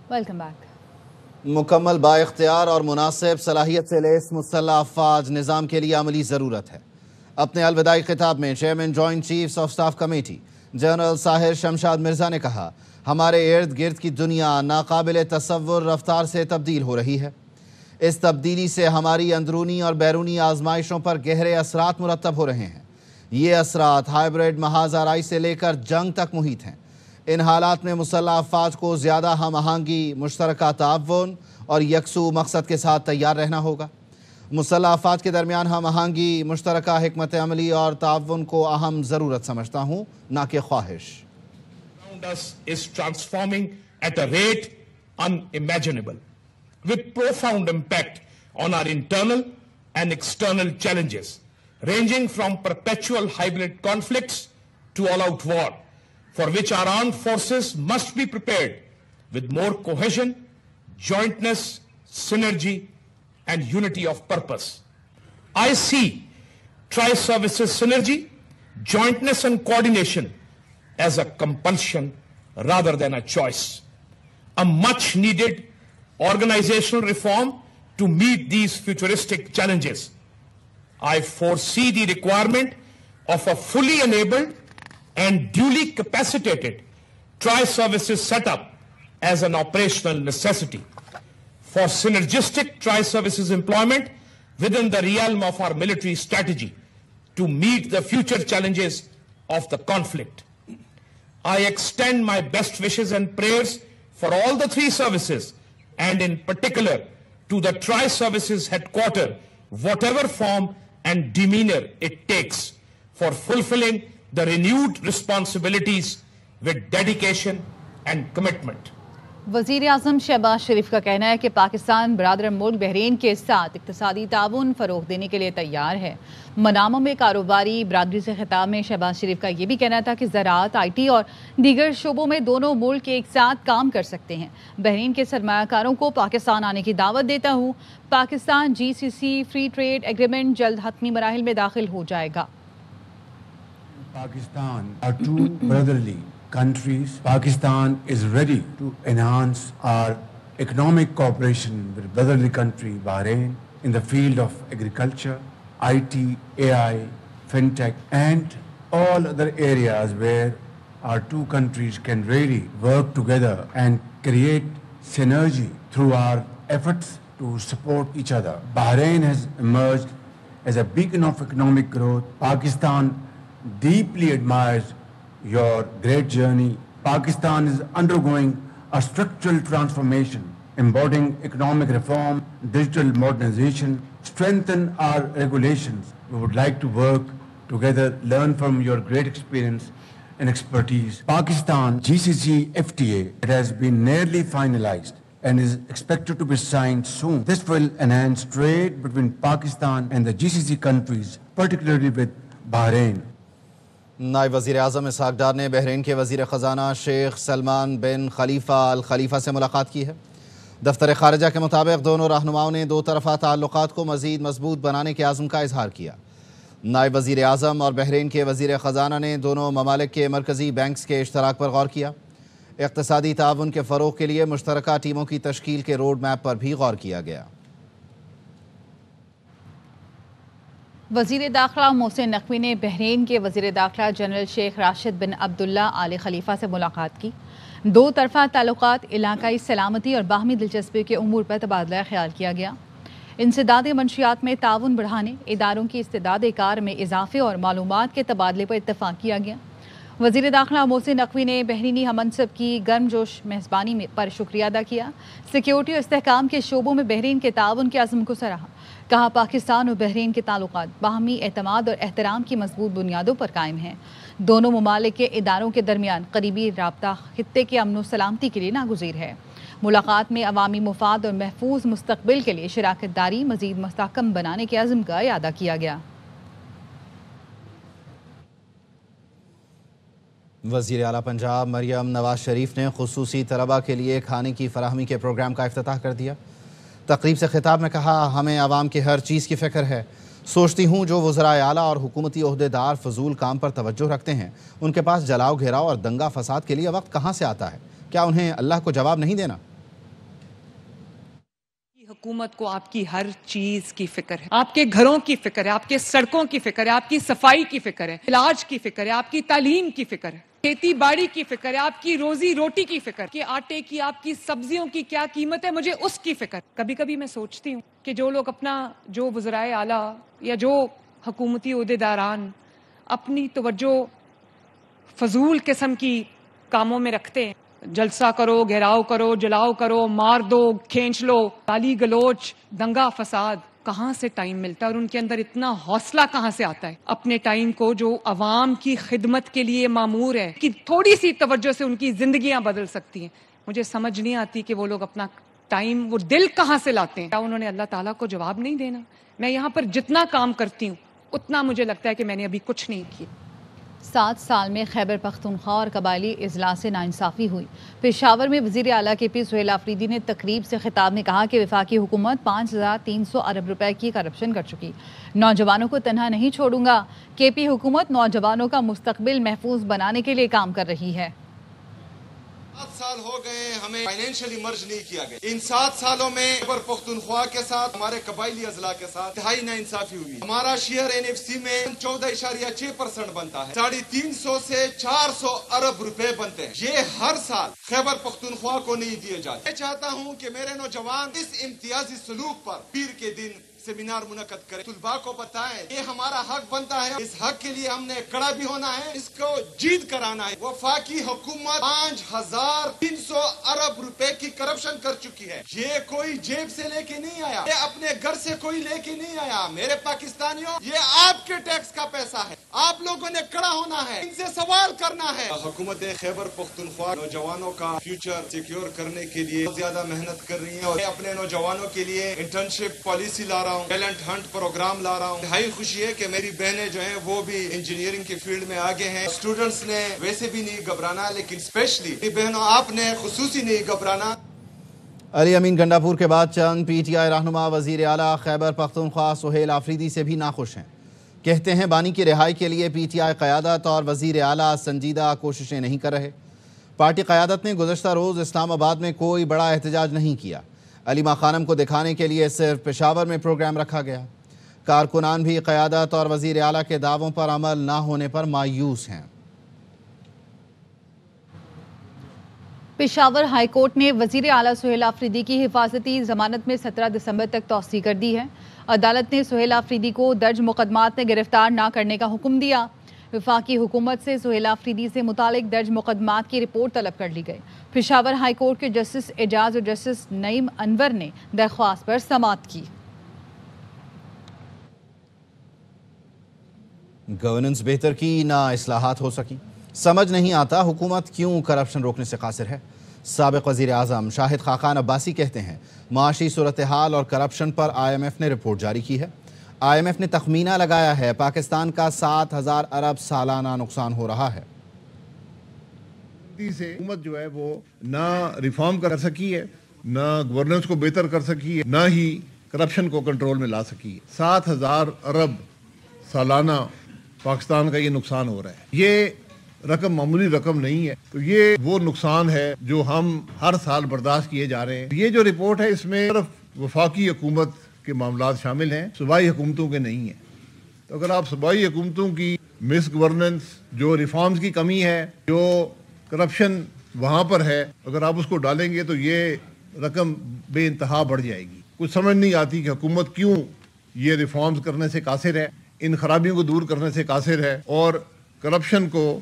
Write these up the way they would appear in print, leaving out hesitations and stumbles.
Welcome back. مکمل بااختیار اور مناسب صلاحیت سے لیس مسلح افواج نظام کے لیے عملی ضرورت ہے۔ اپنے الوداعی خطاب میں chairman joint chiefs of staff committee general Sahir Shamshad Mirza نے کہا، ہمارے ارد گرد کی دنیا ناقابل تصور رفتار سے تبدیل ہو رہی ہے۔ اس تبدیلی سے ہماری اندرونی اور بیرونی آزمائشوں پر گہرے اثرات مرتب ہو رہے ہیں۔ یہ اثرات ہائبرڈ محاذ آرائی سے لے کر جنگ تک محیط ہیں۔ ان حالات میں مسلح افواج کو زیادہ ہم آہنگی، مشترکہ تعاون اور یکسو مقصد کے ساتھ تیار رہنا ہوگا۔ مسلح افواج کے درمیان ہم آہنگی، مشترکہ حکمت عملی اور تعاون کو اہم ضرورت سمجھتا ہوں، نہ کہ خواہش۔ is transforming at a rate unimaginable, with profound impact on our internal and external challenges, ranging from perpetual hybrid conflicts to all-out war, for which our armed forces must be prepared with more cohesion, jointness, synergy, and unity of purpose. I see tri-services synergy, jointness and coordination as a compulsion rather than a choice. A much needed organizational reform to meet these futuristic challenges. I foresee the requirement of a fully enabled and duly capacitated tri-services setup as an operational necessity for synergistic tri-services employment within the realm of our military strategy to meet the future challenges of the conflict. I extend my best wishes and prayers for all the three services, and in particular to the tri-services headquarters, whatever form and demeanor it takes, for fulfilling the renewed responsibilities with dedication and commitment. وزیر اعظم شہباز شریف کا کہنا ہے کہ پاکستان برادر ملک بحرین کے ساتھ اقتصادی تعاون فروغ دینے کے لیے تیار ہے۔ مناموں میں کاروباری برادری سے خطاب میں شہباز شریف کا یہ بھی کہنا تھا کہ زراعت، آئی ٹی اور دیگر شعبوں میں دونوں ملک ایک ساتھ کام کر سکتے ہیں۔ بحرین کے سرمایہ کاروں کو پاکستان آنے کی دعوت دیتا ہوں۔ پاکستان جی سی سی فری ٹریڈ ایگریمنٹ جلد حتمی مراحل میں داخل ہو جائے گا۔ Pakistan are two brotherly countries. Pakistan is ready to enhance our economic cooperation with brotherly country Bahrain in the field of agriculture, IT, AI, fintech, and all other areas where our two countries can really work together and create synergy through our efforts to support each other. Bahrain has emerged as a beacon of economic growth. Pakistan deeply admires your great journey. Pakistan is undergoing a structural transformation, embodying economic reform, digital modernization, strengthen our regulations. We would like to work together, learn from your great experience and expertise. Pakistan GCC FTA, it has been nearly finalized and is expected to be signed soon. This will enhance trade between Pakistan and the GCC countries, particularly with Bahrain. نائب وزیر اعظم اسحاق ڈار نے بحرین کے وزیر خزانہ شیخ سلمان بن خلیفہ Al Khalifa سے ملاقات کی ہے۔ دفتر خارجہ کے مطابق دونوں رہنماؤں نے دو طرفہ تعلقات کو مزید مضبوط بنانے کے عزم کا اظہار کیا۔ نائب وزیر اعظم اور بحرین کے وزیر خزانہ نے دونوں ممالک کے مرکزی بینکس کے اشتراک پر غور کیا۔ اقتصادی تعاون کے فروغ کے لیے مشترکہ ٹیموں کی تشکیل کے روڈ میپ پر بھی غور کیا گیا۔ وزیر داخلہ محسن نقوی نے بحرین کے وزیر داخلہ جنرل شیخ راشد بن عبداللہ آل خلیفہ سے ملاقات کی۔ دو طرفہ تعلقات، علاقائی سلامتی اور باہمی دلچسپی کے امور پر تبادلہ خیال کیا گیا۔ انسداد منشیات میں تعاون بڑھانے، اداروں کی استعداد کار میں اضافے اور معلومات کے تبادلے پر اتفاق کیا گیا۔ وزیر داخلہ محسن نقوی نے بحرینی ہم منصب کی گرمجوش میزبانی پر شکریہ ادا کیا۔ سیکیورٹی اور استحکام کے شعبوں میں بحرین کے تعاون کے عزم کو سراہا۔ کہا، پاکستان اور بحرین کے تعلقات باہمی اعتماد اور احترام کی مضبوط بنیادوں پر قائم ہیں۔ دونوں ممالک کے اداروں کے درمیان قریبی رابطہ خطے کے امن و سلامتی کے لیے ناگزیر ہے۔ ملاقات میں عوامی مفاد اور محفوظ مستقبل کے لیے شراکت داری مزید مستحکم بنانے کے عزم کا اعادہ کیا گیا۔ وزیر اعلیٰ پنجاب مریم نواز شریف نے خصوصی طلباء کے لیے کھانے کی فراہمی کے پروگرام کا افتتاح کر دیا۔ تقریب سے خطاب میں کہا، ہمیں عوام کی ہر چیز کی فکر ہے۔ سوچتی ہوں جو وزرائے اعلیٰ اور حکومتی عہدیدار فضول کام پر توجہ رکھتے ہیں، ان کے پاس جلاؤ گھیراؤ اور دنگا فساد کے لیے وقت کہاں سے آتا ہے؟ کیا انہیں اللہ کو جواب نہیں دینا؟ حکومت کو آپ کی ہر چیز کی فکر ہے، آپ کے گھروں کی فکر ہے، آپ کے سڑکوں کی فکر ہے، آپ کی صفائی کی فکر ہے، علاج کی فکر ہے، آپ کی تعلیم کی فکر ہے، کھیتی باڑی کی فکر ہے، آپ کی روزی روٹی کی فکر کہ آٹے کی، آپ کی سبزیوں کی کیا قیمت ہے، مجھے اس کی فکر۔ کبھی کبھی میں سوچتی ہوں کہ جو لوگ جو وزرائے اعلیٰ یا جو حکومتی عہدیداران اپنی توجہ فضول قسم کی کاموں میں رکھتے ہیں، جلسہ کرو، گھیراؤ کرو، جلاؤ کرو، مار دو، کھینچ لو، گالی گلوچ، دنگا فساد، کہاں سے ٹائم ملتا ہے اور ان کے اندر اتنا حوصلہ کہاں سے آتا ہے اپنے ٹائم کو جو عوام کی خدمت کے لیے معمور ہے کہ تھوڑی سی توجہ سے ان کی زندگیاں بدل سکتی ہیں۔ مجھے سمجھ نہیں آتی کہ وہ لوگ اپنا ٹائم، وہ دل کہاں سے لاتے ہیں۔ کیا انہوں نے اللہ تعالیٰ کو جواب نہیں دینا؟ میں یہاں پر جتنا کام کرتی ہوں اتنا مجھے لگتا ہے کہ میں نے ابھی کچھ نہیں کیا۔ 7 سال میں خیبر پختونخوا اور قبائلی اضلاع سے ناانصافی ہوئی۔ پشاور میں وزیر اعلیٰ کے پی سہیل آفریدی نے تقریب سے خطاب میں کہا کہ وفاقی حکومت 5300 ارب روپے کی کرپشن کر چکی، نوجوانوں کو تنہا نہیں چھوڑوں گا۔ کے پی حکومت نوجوانوں کا مستقبل محفوظ بنانے کے لیے کام کر رہی ہے۔ 7 سال ہو گئے ہمیں فائنینشلی مرج نہیں کیا گیا۔ ان 7 سالوں میں خیبر پختونخوا کے ساتھ ہمارے قبائلی اضلاع کے ساتھ انتہائی ناانصافی ہوئی۔ ہمارا شیئر NFC میں 14.6% بنتا ہے، 350 سے 400 ارب روپے بنتے ہیں، یہ ہر سال خیبر پختونخوا کو نہیں دیے جاتے۔ میں چاہتا ہوں کہ میرے نوجوان اس امتیازی سلوک پر پیر کے دن سیمینار منعقد کریں، طلباء کو بتائیں یہ ہمارا حق بنتا ہے، اس حق کے لیے ہم نے کڑا بھی ہونا ہے، اس کو جیت کرانا ہے۔ وفاقی حکومت 5300 ارب روپے کی کرپشن کر چکی ہے۔ یہ کوئی جیب سے لے کے نہیں آیا، یہ اپنے گھر سے کوئی لے کے نہیں آیا۔ میرے پاکستانیوں، یہ آپ کے ٹیکس کا پیسہ ہے، آپ لوگوں نے کڑا ہونا ہے، ان سے سوال کرنا ہے۔ حکومت خیبر پختونخوا نوجوانوں کا فیوچر سیکیور کرنے کے لیے بہت زیادہ محنت کر رہی ہے، اور میں اپنے نوجوانوں کے لیے انٹرنشپ پالیسی لا رہا ہوں، ٹیلنٹ ہنٹ پروگرام لا رہا ہوں۔ انتہائی خوشی ہے کہ میری بہنیں جو ہیں وہ بھی انجینئرنگ کی فیلڈ میں آگے ہیں۔ اسٹوڈنٹس نے ویسے بھی نہیں گھبرانا، لیکن اسپیشلی میری بہنوں آپ نے خصوصی نہیں گھبرانا۔ علی امین گنڈاپور کے بعد چند پی ٹی آئی رہنما وزیر اعلیٰ خیبر پختونخوا سہیل آفریدی سے بھی ناخوش ہیں۔ کہتے ہیں بانی کی رہائی کے لیے پی ٹی آئی قیادت اور وزیر اعلیٰ سنجیدہ کوششیں نہیں کر رہے۔ پارٹی قیادت نے گزشتہ روز اسلام آباد میں کوئی بڑا احتجاج نہیں کیا، علیمہ خانم کو دکھانے کے لیے صرف پشاور میں پروگرام رکھا گیا۔ کارکنان بھی قیادت اور وزیر اعلیٰ کے دعووں پر عمل نہ ہونے پر مایوس ہیں۔ پشاور ہائی کورٹ نے وزیر اعلیٰ سہیل آفریدی کی حفاظتی ضمانت میں 17 دسمبر تک توسیع کر دی ہے۔ عدالت نے سہیل آفریدی کو درج مقدمات میں گرفتار نہ کرنے کا حکم دیا۔ وفاقی حکومت سے سہیل آفریدی سے متعلق درج مقدمات کی رپورٹ طلب کر لی گئی۔ پشاور ہائی کورٹ کے جسٹس اعجاز اور جسٹس نعیم انور نے درخواست پر سماعت کی۔ گورننس بہتر کی نہ اصلاحات ہو سکی، سمجھ نہیں آتا حکومت کیوں کرپشن روکنے سے قاصر ہے۔ سابق وزیر اعظم شاہد خاقان عباسی کہتے ہیں معاشی صورتحال اور کرپشن پر IMF نے رپورٹ جاری کی ہے۔ IMF نے تخمینہ لگایا ہے پاکستان کا 7000 ارب سالانہ نقصان ہو رہا ہے۔ سے حکومت جو ہے وہ نہ ریفارم کر سکی ہے، نہ گورننس کو بہتر کر سکی ہے، نہ ہی کرپشن کو کنٹرول میں لا سکی ہے۔ 7000 ارب سالانہ پاکستان کا یہ نقصان ہو رہا ہے۔ یہ رقم معمولی رقم نہیں ہے، تو یہ وہ نقصان ہے جو ہم ہر سال برداشت کیے جا رہے ہیں۔ یہ جو رپورٹ ہے اس میں صرف وفاقی حکومت کے معاملات شامل ہیں، صوبائی حکومتوں کے نہیں ہیں۔ تو اگر آپ صوبائی حکومتوں کی مس گورننس، جو ریفارمز کی کمی ہے، جو کرپشن وہاں پر ہے، اگر آپ اس کو ڈالیں گے تو یہ رقم بے انتہا بڑھ جائے گی۔ کچھ سمجھ نہیں آتی کہ حکومت کیوں یہ ریفارمز کرنے سے قاصر ہے، ان خرابیوں کو دور کرنے سے قاصر ہے، اور کرپشن کو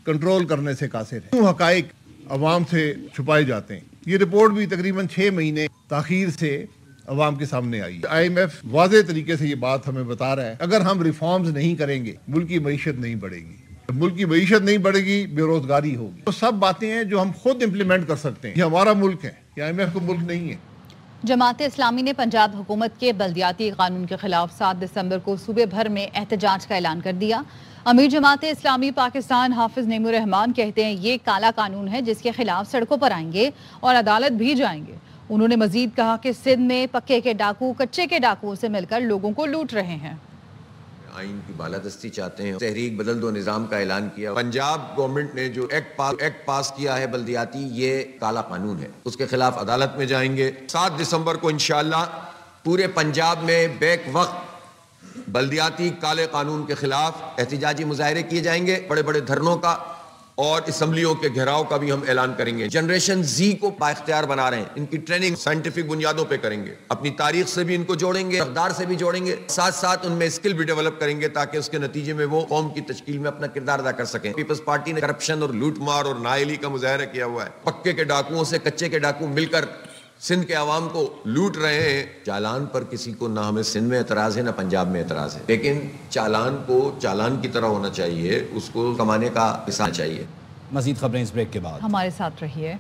کنٹرول کرنے سے قاصر ہے۔ کیوں حقائق عوام سے چھپائے جاتے ہیں؟ یہ رپورٹ بھی تقریباً 6 مہینے تاخیر سے عوام کے سامنے آئی۔ IMF واضح طریقے سے یہ بات ہمیں بتا رہا ہے، اگر ہم ریفارمز نہیں کریں گے ملک کی معیشت نہیں بڑھے گی، ملک کی معیشت نہیں بڑھے گی، بے روزگاری ہوگی۔ تو سب باتیں ہیں جو ہم خود امپلیمنٹ کر سکتے ہیں۔ یہ ہمارا ملک ہے، یہ IMF کا ملک نہیں ہے۔ جماعت اسلامی نے پنجاب حکومت کے بلدیاتی قانون کے خلاف 7 دسمبر کو صوبے بھر میں احتجاج کا اعلان کر دیا۔ امیر جماعت اسلامی پاکستان حافظ نعیم الرحمان کہتے ہیں یہ کالا قانون ہے جس کے خلاف سڑکوں پر آئیں گے اور عدالت بھی جائیں گے۔ انہوں نے مزید کہا کہ سندھ میں پکے کے ڈاکو کچے کے ڈاکوؤں سے مل کر لوگوں کو لوٹ رہے ہیں۔ آئین کی بالادستی چاہتے ہیں. تحریک بدل دو نظام کا اعلان کیا. پنجاب گورنمنٹ نے جو ایکٹ پاس کیا ہے بلدیاتی، یہ کالا قانون ہے، اس کے خلاف عدالت میں جائیں گے. 7 دسمبر کو انشاءاللہ پورے پنجاب میں بیک وقت بلدیاتی کالے قانون کے خلاف احتجاجی مظاہرے کیے جائیں گے، بڑے بڑے دھرنوں کا اور اسمبلیوں کے گھیراؤ کا بھی ہم اعلان کریں گے. جنریشن زی کو بااختیار بنا رہے ہیں، ان کی ٹریننگ سائنٹیفک بنیادوں پہ کریں گے، اپنی تاریخ سے بھی ان کو جوڑیں گے، اقدار سے بھی جوڑیں گے، ساتھ ساتھ ان میں اسکل بھی ڈیولپ کریں گے تاکہ اس کے نتیجے میں وہ قوم کی تشکیل میں اپنا کردار ادا کر سکیں. پیپلز پارٹی نے کرپشن اور لوٹ مار اور نااہلی کا مظاہرہ کیا ہوا ہے. پکے کے ڈاکوؤں سے کچے کے ڈاکو مل کر سندھ کے عوام کو لوٹ رہے ہیں. چالان پر کسی کو نہ ہمیں سندھ میں اعتراض ہے نہ پنجاب میں اعتراض ہے، لیکن چالان کو چالان کی طرح ہونا چاہیے، اس کو کمانے کا حصہ چاہیے. مزید خبریں اس بریک کے بعد. ہمارے ساتھ رہیے.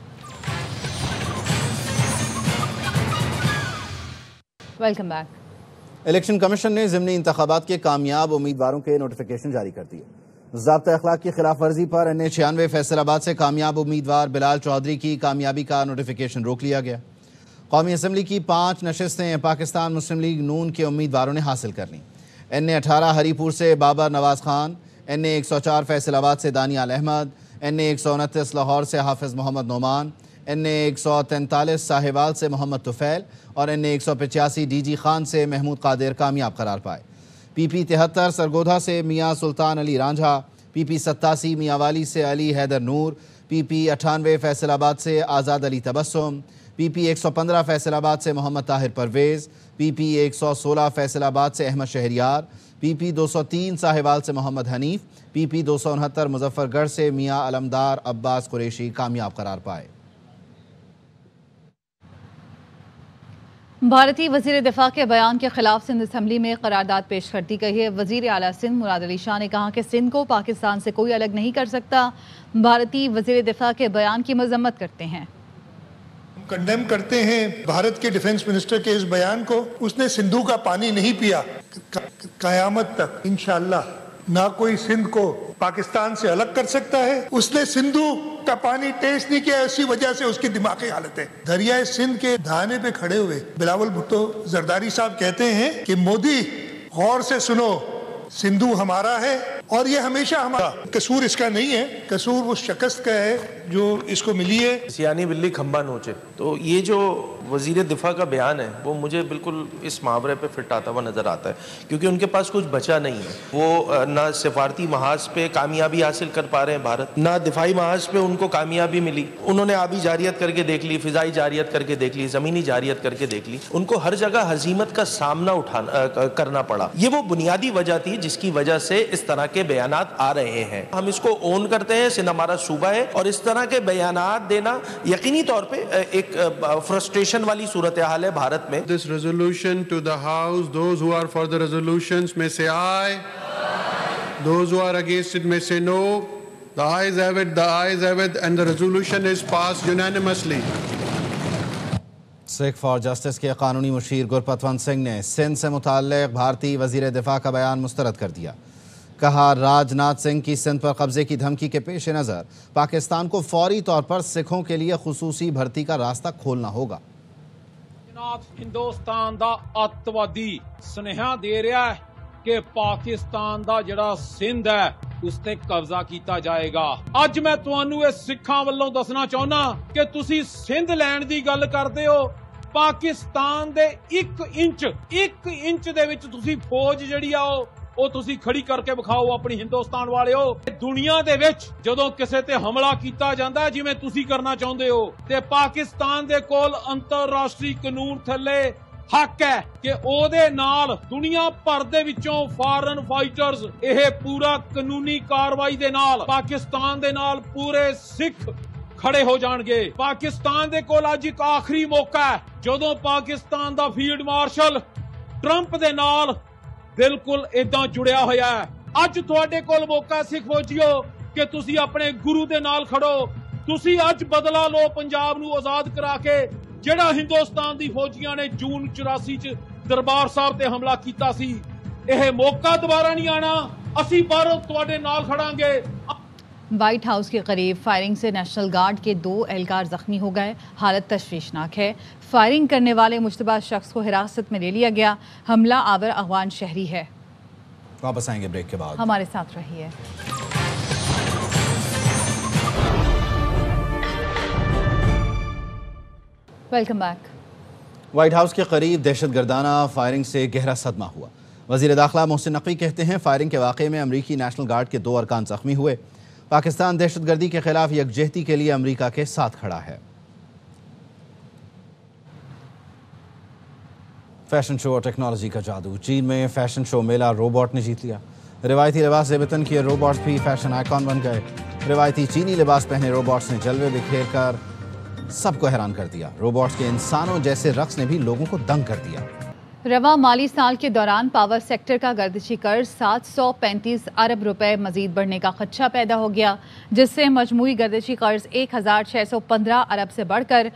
Welcome back. الیکشن کمیشن نے ضمنی انتخابات کے کامیاب امیدواروں کے نوٹیفیکیشن جاری کر دیے. ضابطہ اخلاق کی خلاف ورزی پر NA96 فیصل آباد سے کامیاب امیدوار بلال چودھری کی کامیابی کا نوٹیفیکیشن روک لیا گیا. قومی اسمبلی کی 5 نشستیں پاکستان مسلم لیگ نون کے امیدواروں نے حاصل کر لیں. NA18 ہری پور سے بابر نواز خان، NA104 فیصل آباد سے دانیال احمد، NA129 لاہور سے حافظ محمد نعمان، NA143 ساہیوال سے محمد طفیل اور NA185 DG خان سے محمود قادر کامیاب قرار پائے. PP73 سرگودھا سے میاں سلطان علی رانجھا، PP87 میاں والی سے علی حیدر نور، PP98 فیصل آباد سے آزاد علی تبسم، PP115 فیصل آباد سے محمد طاہر پرویز، PP116 فیصل آباد سے احمد شہریار، PP203 ساہیوال سے محمد حنیف، PP269 مظفر گڑھ سے میاں علمدار عباس قریشی کامیاب قرار پائے. بھارتی وزیر دفاع کے بیان کے خلاف سندھ اسمبلی میں قرارداد پیش کر دی گئی ہے. وزیر اعلیٰ سندھ مراد علی شاہ نے کہا کہ سندھ کو پاکستان سے کوئی الگ نہیں کر سکتا. بھارتی وزیر دفاع کے بیان کی مذمت کرتے ہیں. کنڈیم کرتے ہیں بھارت کے ڈیفنس منسٹر کے اس بیان کو. اس نے سندھو کا پانی نہیں پیا. قیامت تک انشاءاللہ نہ کوئی سندھ کو پاکستان سے الگ کر سکتا ہے. اس نے سندھو کا پانی ٹیسٹ نہیں کیا، اسی وجہ سے اس کی دماغی حالت ہے. دریائے سندھ کے دھانے پہ کھڑے ہوئے بلاول بھٹو زرداری صاحب کہتے ہیں کہ مودی غور سے سنو، سندھو ہمارا ہے اور یہ ہمیشہ ہمارا. قصور اس کا نہیں ہے، قصور اس شکست کا ہے جو اس کو ملی ہے. سیانی بلی کھمبا نوچے. تو یہ جو وزیر دفاع کا بیان ہے وہ مجھے بالکل اس محاورے پہ فٹ آتا ہوا نظر آتا ہے، کیونکہ ان کے پاس کچھ بچا نہیں ہے. وہ نہ سفارتی محاذ پہ کامیابی حاصل کر پا رہے ہیں بھارت، نہ دفاعی محاذ پہ ان کو کامیابی ملی. انہوں نے آبی جاریت کر کے دیکھ لی، فضائی جاریت کر کے دیکھ لی، زمینی جاریت کر کے دیکھ لی. ان کو ہر جگہ ہزیمت کا سامنا کرنا پڑا. یہ وہ بنیادی وجہ تھی جس کی وجہ سے اس طرح کے بیانات آ رہے ہیں. ہم اس کو اون کرتے ہیں، سندھ ہمارا صوبہ ہے، اور اس طرح کے بیانات دینا یقینی طور پہ ایک فرسٹریشن والی صورتحال ہے بھارت میں. This resolution to the House, those who are for the resolutions may say aye. Those who are against it may say no. The ayes have it, the ayes have it, and the resolution is passed unanimously. Sikh for justice کے قانونی مشیر گرپتونت سنگھ نے سندھ سے متعلق بھارتی وزیر دفاع کا بیان مسترد کر دیا. کہا راج ناتھ سنگھ کی سندھ پر قبضے کی دھمکی کے پیش نظر پاکستان کو فوری طور پر سکھوں کے لیے خصوصی بھرتی کا راستہ کھولنا ہوگا. ہندوستان دا اتوادی سنیہا دے رہا ہے کہ پاکستان دا جڑا سندھ ہے اس تے قبضہ کیتا جائے گا. اج میں تانوں اس سکھاں والوں دسنا چاہنا کہ تسی سندھ لین دی گل کردے ہو، پاکستان دے 1 انچ دے وچ تسی فوج جڑی آ وہ تسی کھڑی کر کے بکھاؤ اپنی ہندوستان والے ہو. دنیا دے وچ جدوں کسے تے حملہ کیتا جاندا ہے جویں تسی کرنا چاہندے ہو تے پاکستان دے کول انترراشٹری قانون تھلے حق ہے کہ او دے نال دنیا بھر دے وچوں فارن فائٹرز یہ پورا قانونی کاروائی دے نال پاکستان دے نال پورے سکھ کھڑے ہو جان گے. پاکستان دے کول اج ایک آخری موقع ہے جدوں پاکستان دا فیلڈ مارشل ٹرمپ دے نال بالکل اداں جڑیا ہویا ہے. اج تواڈے کول موقع سکھ فوجیو کہ تسی اپنے گرو دے نال کھڑو. تسی اج بدلا لو پنجاب نو آزاد کرا کے جڑا ہندوستان دی فوجیاں نے جون 84 چ دربار صاحب تے حملہ کیتا سی. یہ موقع دوبارہ نہیں آنا. اسی بھارت تواڈے نال کھڑاں گے. وائٹ ہاؤس کے قریب فائرنگ سے نیشنل گارڈ کے 2 اہلکار زخمی ہو گئے. حالت تشویشناک ہے. فائرنگ کرنے والے مشتبہ شخص کو حراست میں لے لیا گیا. حملہ آور افغان شہری ہے. واپس آئیں گے بریک کے بعد. ہمارے ساتھ رہیے. Welcome back. وائٹ ہاؤس کے قریب دہشت گردانہ فائرنگ سے گہرا صدمہ ہوا. وزیر داخلہ محسن نقوی کہتے ہیں فائرنگ کے واقعے میں امریکی نیشنل گارڈ کے 2 ارکان زخمی ہوئے. پاکستان دہشت گردی کے خلاف یکجہتی کے لیے امریکہ کے ساتھ کھڑا ہے. فیشن شو اور ٹیکنالوجی کا جادو. چین میں فیشن شو میلہ روبوٹ نے جیت لیا. روایتی لباس زیبتن کیے روبوٹس بھی فیشن آئیکن بن گئے. روایتی چینی لباس پہنے روبوٹس نے جلوے بکھیر کر سب کو حیران کر دیا. روبوٹس کے انسانوں جیسے رقص نے بھی لوگوں کو دنگ کر دیا. رواں مالی سال کے دوران پاور سیکٹر کا گردشی قرض 735 ارب روپے مزید بڑھنے کا خدشہ پیدا ہو گیا، جس سے مجموعی گردشی قرض 1615 ارب سے بڑھ کر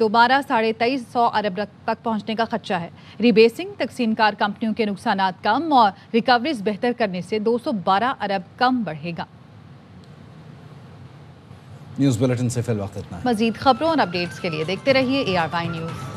دوبارہ 2350 ارب تک پہنچنے کا خدشہ ہے. ریبیسنگ، تقسیم کار کمپنیوں کے نقصانات کم اور ریکوریز بہتر کرنے سے 212 ارب کم بڑھے گا. نیوز بلیٹن سے فی الوقت اتنا ہے. مزید خبروں اور اپڈیٹس کے لیے دیکھتے رہیے ARY نیوز.